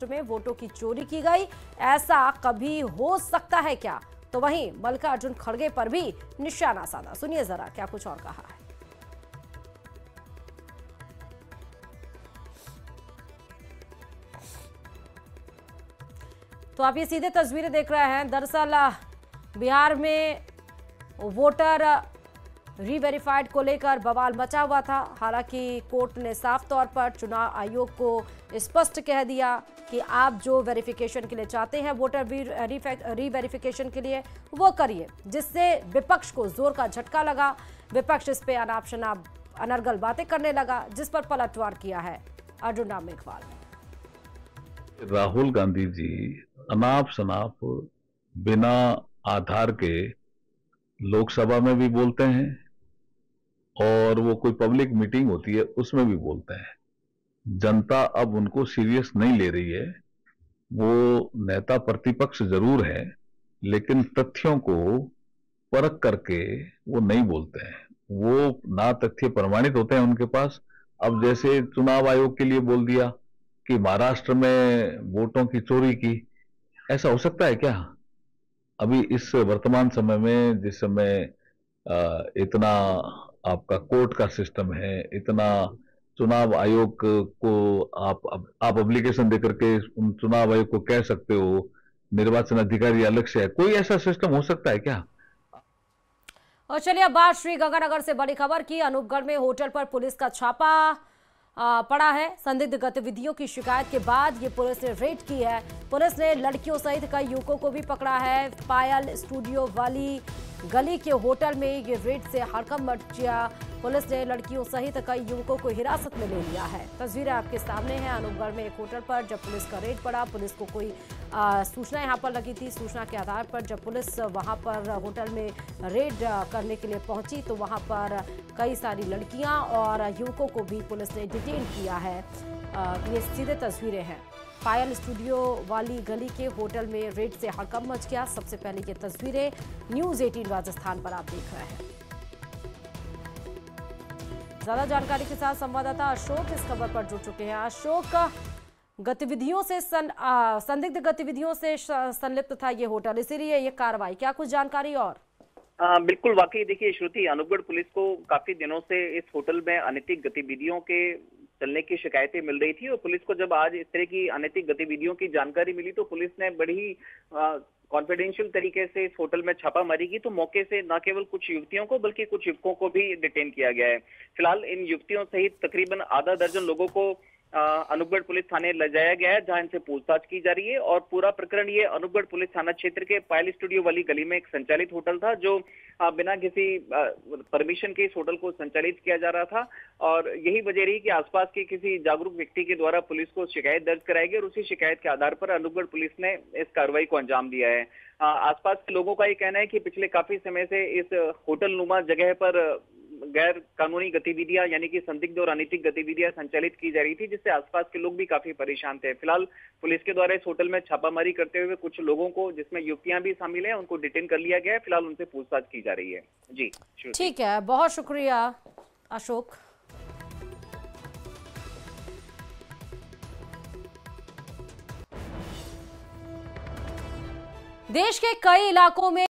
में वोटों की चोरी की गई, ऐसा कभी हो सकता है क्या? तो वहीं मल्लिकार्जुन खड़गे पर भी निशाना साधा। सुनिए जरा क्या कुछ और कहा है। तो आप ये सीधे तस्वीरें देख रहे हैं। दरअसल बिहार में वोटर रीवेरिफाइड को लेकर बवाल मचा हुआ था। हालांकि कोर्ट ने साफ तौर पर चुनाव आयोग को स्पष्ट कह दिया कि आप जो वेरिफिकेशन के लिए चाहते हैं, वोटर रीवेरिफिकेशन के लिए, वो करिए, जिससे विपक्ष को जोर का झटका लगा। विपक्ष इस पे अनाप शनाप अनर्गल बातें करने लगा, जिस पर पलटवार किया है अर्जुन राम मेघवाल ने। राहुल गांधी जी अनाप शनाप बिना आधार के लोकसभा में भी बोलते हैं और वो कोई पब्लिक मीटिंग होती है उसमें भी बोलते हैं। जनता अब उनको सीरियस नहीं ले रही है। वो नेता प्रतिपक्ष जरूर है, लेकिन तथ्यों को परख करके वो नहीं बोलते हैं। वो ना तथ्य प्रमाणित होते हैं उनके पास। अब जैसे चुनाव आयोग के लिए बोल दिया कि महाराष्ट्र में वोटों की चोरी की, ऐसा हो सकता है क्या? अभी इस वर्तमान समय में, जिस समय इतना आपका कोर्ट का सिस्टम है, इतना चुनाव आयोग को आप एप्लीकेशन देकर के उन चुनाव आयोग को कह सकते हो निर्वाचन अधिकारी अलग से है, कोई ऐसा सिस्टम हो सकता है क्या? और चलिए अब बात श्री गंगानगर से बड़ी खबर की। अनूपगढ़ में होटल पर पुलिस का छापा पड़ा है। संदिग्ध गतिविधियों की शिकायत के बाद ये पुलिस ने रेड की है। पुलिस ने लड़कियों सहित कई युवकों को भी पकड़ा है। पायल स्टूडियो वाली गली के होटल में ये रेड से हड़कंप मच गया। पुलिस ने लड़कियों सहित कई युवकों को हिरासत में ले लिया है। तस्वीरें आपके सामने हैं। अनूपगढ़ में एक होटल पर जब पुलिस का रेड पड़ा, पुलिस को कोई सूचना यहां पर लगी थी। सूचना के आधार पर जब पुलिस वहां पर होटल में रेड करने के लिए पहुंची तो वहां पर कई सारी लड़कियां और युवकों को भी पुलिस ने डिटेन किया है। ये सीधे तस्वीरें हैं। पायल स्टूडियो वाली गली के होटल में रेड से हड़कंप मच गया। सबसे पहले ये तस्वीरें न्यूज़ 18 राजस्थान पर आप देख रहे हैं। ज्यादा जानकारी के साथ संवाददाता अशोक इस खबर पर जुड़ चुके हैं। अशोक, गतिविधियों से संदिग्ध गतिविधियों से संलिप्त था ये होटल, इसीलिए ये कार्रवाई, क्या कुछ जानकारी और? बिल्कुल, वाकई देखिए श्रुति, अनूपगढ़ पुलिस को काफी दिनों से इस होटल में अनैतिक गतिविधियों के चलने की शिकायतें मिल रही थी और पुलिस को जब आज इस तरह की अनैतिक गतिविधियों की जानकारी मिली तो पुलिस ने बड़ी कॉन्फिडेंशियल तरीके से इस होटल में छापामारी की। तो मौके से न केवल कुछ युवतियों को बल्कि कुछ युवकों को भी डिटेन किया गया है। फिलहाल इन युवतियों सहित तकरीबन आधा दर्जन लोगों को अनूपगढ़ पुलिस थाने ले जाया गया है, जहां इनसे पूछताछ की जा रही है। और पूरा प्रकरण ये अनूपगढ़ पुलिस थाना क्षेत्र के पायल स्टूडियो वाली गली में एक संचालित होटल था, जो बिना किसी परमिशन के इस होटल को संचालित किया जा रहा था। और यही वजह रही कि आसपास के किसी जागरूक व्यक्ति के द्वारा पुलिस को शिकायत दर्ज कराई गई और उसी शिकायत के आधार पर अनूपगढ़ पुलिस ने इस कार्रवाई को अंजाम दिया है। आसपास के लोगों का ये कहना है कि पिछले काफी समय से इस होटल नुमा जगह पर गैर कानूनी गतिविधियां यानी कि संदिग्ध और अनैतिक गतिविधियां संचालित की जा रही थी, जिससे आसपास के लोग भी काफी परेशान थे। फिलहाल पुलिस के द्वारा इस होटल में छापामारी करते हुए कुछ लोगों को, जिसमें युवतियां भी शामिल हैं, उनको डिटेन कर लिया गया है। फिलहाल उनसे पूछताछ की जा रही है। जी ठीक है, बहुत शुक्रिया अशोक। देश के कई इलाकों में